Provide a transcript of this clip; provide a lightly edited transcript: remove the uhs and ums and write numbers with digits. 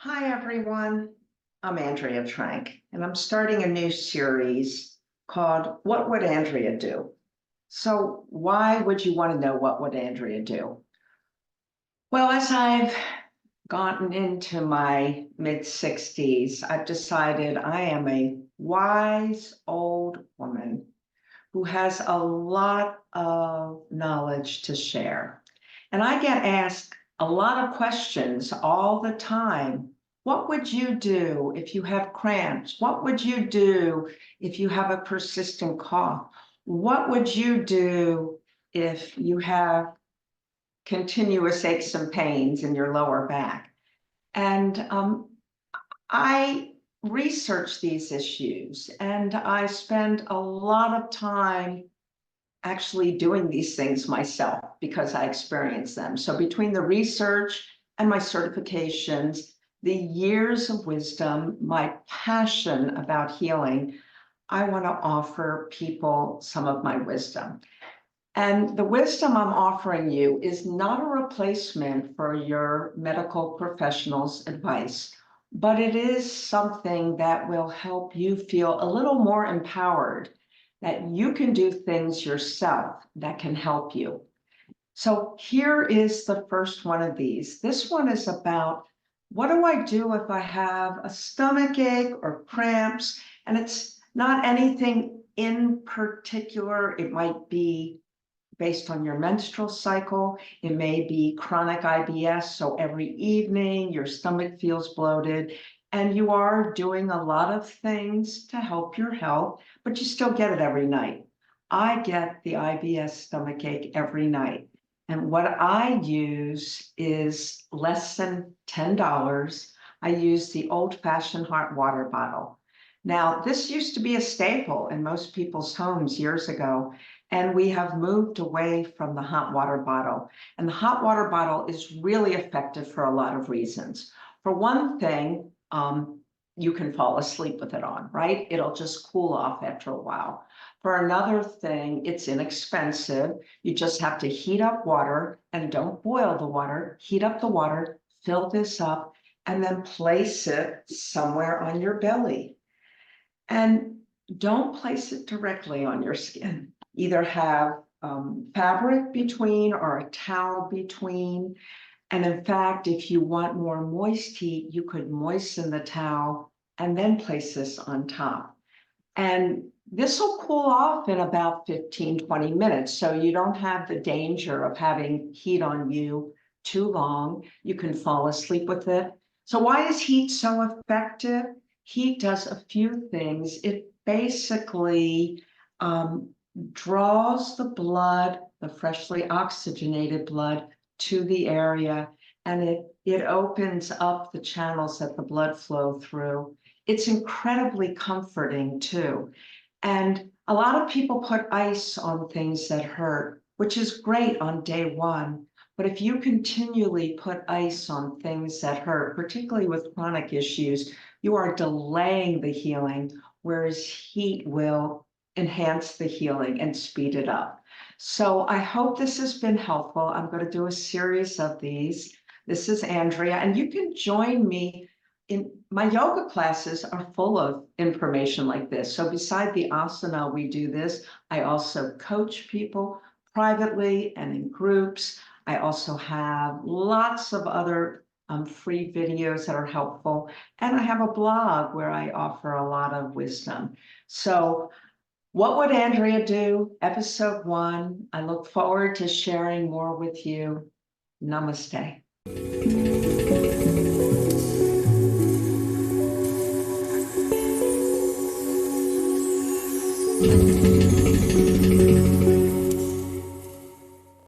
Hi, everyone. I'm Andrea Trank, and I'm starting a new series called What Would Andrea Do? So why would you want to know what would Andrea do? Well, as I've gotten into my mid-60s, I've decided I am a wise old woman who has a lot of knowledge to share. And I get asked a lot of questions all the time. What would you do if you have cramps? What would you do if you have a persistent cough? What would you do if you have continuous aches and pains in your lower back? And I research these issues and I spend a lot of time actually doing these things myself because I experience them. So between the research and my certifications, the years of wisdom, my passion about healing, I want to offer people some of my wisdom. And the wisdom I'm offering you is not a replacement for your medical professional's advice, but it is something that will help you feel a little more empowered, that you can do things yourself that can help you. So here is the first one of these. This one is about, what do I do if I have a stomach ache or cramps? And it's not anything in particular. It might be based on your menstrual cycle. It may be chronic IBS, so every evening your stomach feels bloated and you are doing a lot of things to help your health, but you still get it every night. I get the IBS stomach ache every night. And what I use is less than $10. I use the old-fashioned hot water bottle. Now, this used to be a staple in most people's homes years ago, and we have moved away from the hot water bottle. And the hot water bottle is really effective for a lot of reasons. For one thing, you can fall asleep with it on, right? It'll just cool off after a while. For another thing, it's inexpensive. You just have to heat up water, and don't boil the water. Heat up the water, fill this up, and then place it somewhere on your belly. And don't place it directly on your skin. Either have fabric between or a towel between. And in fact, if you want more moist heat, you could moisten the towel and then place this on top. And this will cool off in about 15-20 minutes. So you don't have the danger of having heat on you too long. You can fall asleep with it. So why is heat so effective? Heat does a few things. It basically draws the blood, the freshly oxygenated blood, to the area, and it opens up the channels that the blood flow through. It's incredibly comforting too. And a lot of people put ice on things that hurt, which is great on day one. But if you continually put ice on things that hurt, particularly with chronic issues, you are delaying the healing, whereas heat will enhance the healing and speed it up. So I hope this has been helpful. I'm going to do a series of these. This is Andrea, and you can join me in my yoga classes are full of information like this. So beside the asana, we do this. I also coach people privately and in groups. I also have lots of other free videos that are helpful. And I have a blog where I offer a lot of wisdom. So what would Andrea do? Episode 1. I look forward to sharing more with you. Namaste.